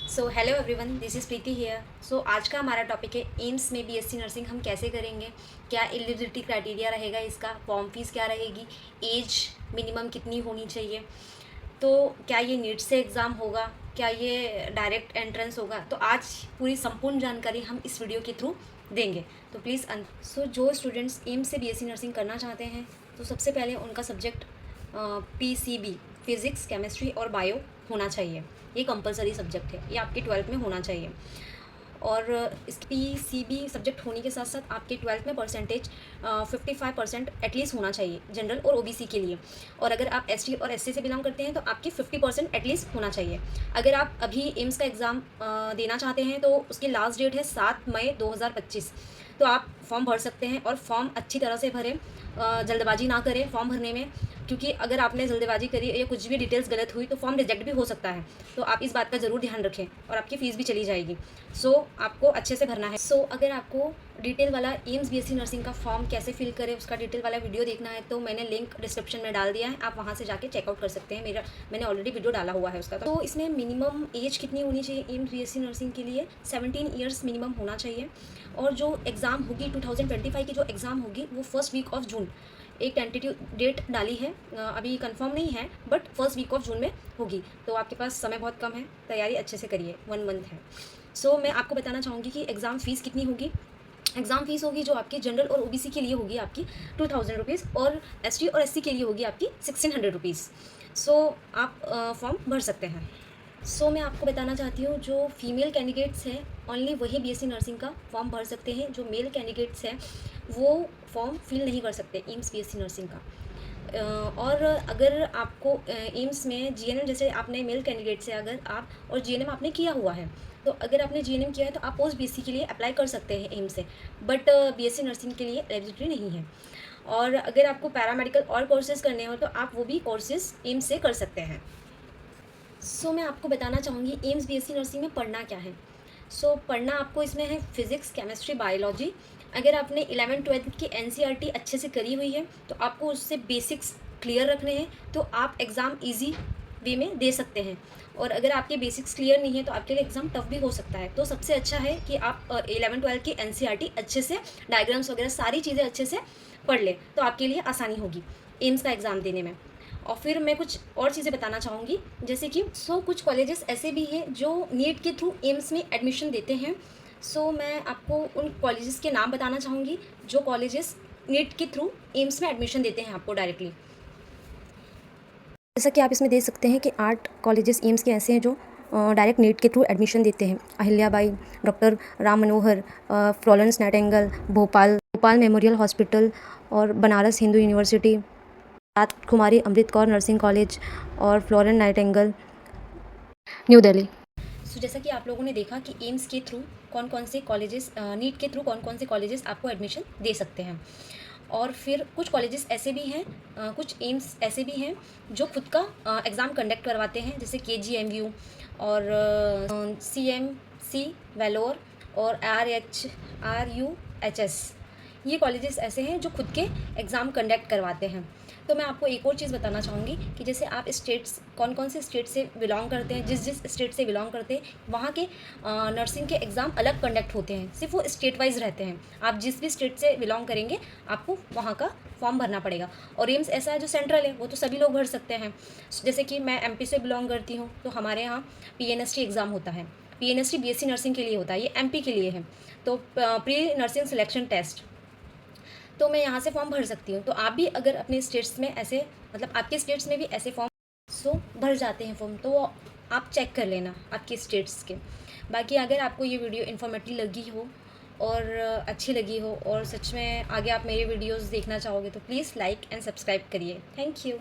So hello everyone, this is Preeti here. So आज का हमारा टॉपिक है एम्स में बीएससी नर्सिंग हम कैसे करेंगे, क्या एलिजिबिलिटी क्राइटेरिया रहेगा इसका, फॉर्म फीस क्या रहेगी, एज मिनिमम कितनी होनी चाहिए, तो क्या ये नीट से एग्ज़ाम होगा, क्या ये डायरेक्ट एंट्रेंस होगा। तो आज पूरी संपूर्ण जानकारी हम इस वीडियो के थ्रू देंगे। तो प्लीज़ जो स्टूडेंट्स एम्स से बीएससी नर्सिंग करना चाहते हैं तो सबसे पहले उनका सब्जेक्ट पीसीबी फिज़िक्स, केमिस्ट्री और बायो होना चाहिए। ये कंपलसरी सब्जेक्ट है, ये आपके 12th में होना चाहिए। और इस पीसीबी सब्जेक्ट होने के साथ साथ आपके 12th में परसेंटेज 55% एटलीस्ट होना चाहिए जनरल और ओबीसी के लिए। और अगर आप एसटी और एससी से बिलोंग करते हैं तो आपके 50% एटलीस्ट होना चाहिए। अगर आप अभी एम्स का एग्ज़ाम देना चाहते हैं तो उसकी लास्ट डेट है 7 मई 2025। तो आप फॉर्म भर सकते हैं और फॉर्म अच्छी तरह से भरें, जल्दबाजी ना करें फॉर्म भरने में, क्योंकि अगर आपने जल्दबाजी करी या कुछ भी डिटेल्स गलत हुई तो फॉर्म रिजेक्ट भी हो सकता है। तो आप इस बात का ज़रूर ध्यान रखें और आपकी फ़ीस भी चली जाएगी। आपको अच्छे से भरना है। अगर आपको डिटेल वाला एम्स बीएससी नर्सिंग का फॉर्म कैसे फिल करें उसका डिटेल वाला वीडियो देखना है तो मैंने लिंक डिस्क्रिप्शन में डाल दिया है, आप वहाँ से जाके चेकआउट कर सकते हैं। मैंने ऑलरेडी वीडियो डाला हुआ है उसका। तो इसमें मिनिमम एज कितनी होनी चाहिए एम्स बीएससी नर्सिंग के लिए? 17 ईयर्स मिनिमम होना चाहिए। और जो एग्ज़ाम होगी 2025 की जो एग्ज़ाम होगी वो फर्स्ट वीक ऑफ जून, एक टेंटेटिव डेट डाली है, अभी कंफर्म नहीं है, but first week of June में होगी। तो आपके पास समय बहुत कम है, तैयारी अच्छे से करिए, 1 मंथ है। मैं आपको बताना चाहूँगी कि एग्ज़ाम फ़ीस कितनी होगी। एग्ज़ाम फ़ीस होगी जो आपकी जनरल और ओबीसी के लिए होगी आपकी 2000 रुपीज़, और एसटी और एससी के लिए होगी आपकी 1600 रुपीज़। आप फॉर्म भर सकते हैं। मैं आपको बताना चाहती हूँ, जो फीमेल कैंडिडेट्स हैं ओनली वही बीएससी नर्सिंग का फॉर्म भर सकते हैं। जो मेल कैंडिडेट्स हैं वो फॉर्म फिल नहीं कर सकते एम्स बीएससी नर्सिंग का। और अगर आपको एम्स में जीएनएम, जैसे आपने मेल कैंडिडेट से अगर आप और जीएनएम आपने किया हुआ है, तो अगर आपने जीएनएम किया है तो आप पोस्ट बीएससी के लिए अप्लाई कर सकते हैं एम्स से, बट बीएससी नर्सिंग के लिए एलिजिबिलिटी नहीं है। और अगर आपको पैरामेडिकल और कोर्सेज़ करने हो तो आप वो भी कोर्सेज़ एम्स से कर सकते हैं। मैं आपको बताना चाहूँगी एम्स बीएससी नर्सिंग में पढ़ना क्या है। पढ़ना आपको इसमें है फिज़िक्स, केमिस्ट्री, बायोलॉजी। अगर आपने 11th-12th की एनसीईआरटी अच्छे से करी हुई है तो आपको उससे बेसिक्स क्लियर रखने हैं, तो आप एग्ज़ाम ईजी वे में दे सकते हैं। और अगर आपके बेसिक्स क्लियर नहीं है तो आपके लिए एग्ज़ाम टफ भी हो सकता है। तो सबसे अच्छा है कि आप 11th-12th की एनसीईआरटी अच्छे से, डायग्राम्स वगैरह सारी चीज़ें अच्छे से पढ़ लें, तो आपके लिए आसानी होगी एम्स का एग्ज़ाम देने में। और फिर मैं कुछ और चीज़ें बताना चाहूँगी, जैसे कि कुछ कॉलेजेस ऐसे भी हैं जो नीट के थ्रू एम्स में एडमिशन देते हैं। मैं आपको उन कॉलेजेस के नाम बताना चाहूँगी जो कॉलेजेस नीट के थ्रू एम्स में एडमिशन देते हैं आपको डायरेक्टली। जैसा कि आप इसमें देख सकते हैं कि 8 कॉलेजेस एम्स के ऐसे हैं जो डायरेक्ट नीट के थ्रू एडमिशन देते हैं। Ahilyabai, doctor Ram Manohar, Florence Nightingale, Bhopal memorial hospital और Banaras Hindu university, Rajkumari Amrit Kaur nursing college और फ्लोरेंस नाइटिंगेल, न्यू दिल्ली। जैसा कि आप लोगों ने देखा कि एम्स के थ्रू कौन कौन से कॉलेजेस, नीट के थ्रू कौन कौन से कॉलेजेस आपको एडमिशन दे सकते हैं। और फिर कुछ कॉलेजेस ऐसे भी हैं, कुछ एम्स ऐसे भी हैं जो खुद का एग्ज़ाम कंडक्ट करवाते हैं, जैसे केजीएमयू और सीएमसी वेलोर और आरयूएचएस। ये कॉलेजेस ऐसे हैं जो खुद के एग्ज़ाम कंडक्ट करवाते हैं। तो मैं आपको एक और चीज़ बताना चाहूँगी कि जैसे आप स्टेट्स, कौन कौन से स्टेट से बिलोंग करते हैं, जिस स्टेट से बिलोंग करते हैं वहाँ के नर्सिंग के एग्ज़ाम अलग कंडक्ट होते हैं, सिर्फ वो स्टेट वाइज रहते हैं। आप जिस भी स्टेट से बिलोंग करेंगे आपको वहाँ का फॉर्म भरना पड़ेगा। और एम्स ऐसा है जो सेंट्रल है, वो तो सभी लोग भर सकते हैं। जैसे कि मैं एमपी से बिलोंग करती हूँ तो हमारे यहाँ पीएनएसटी एग्ज़ाम होता है। पीएनएसटी बीएससी नर्सिंग के लिए होता है, ये एमपी के लिए है। तो प्री नर्सिंग सिलेक्शन टेस्ट, तो मैं यहाँ से फॉर्म भर सकती हूँ। तो आप भी अगर अपने स्टेट्स में ऐसे, मतलब आपके स्टेट्स में भी ऐसे फॉर्म भर जाते हैं फॉर्म, तो आप चेक कर लेना आपके स्टेट्स के। बाकी अगर आपको ये वीडियो इन्फॉर्मेटिव लगी हो और अच्छी लगी हो और सच में आगे आप मेरे वीडियोस देखना चाहोगे तो प्लीज़ लाइक एंड सब्सक्राइब करिए। Thank you.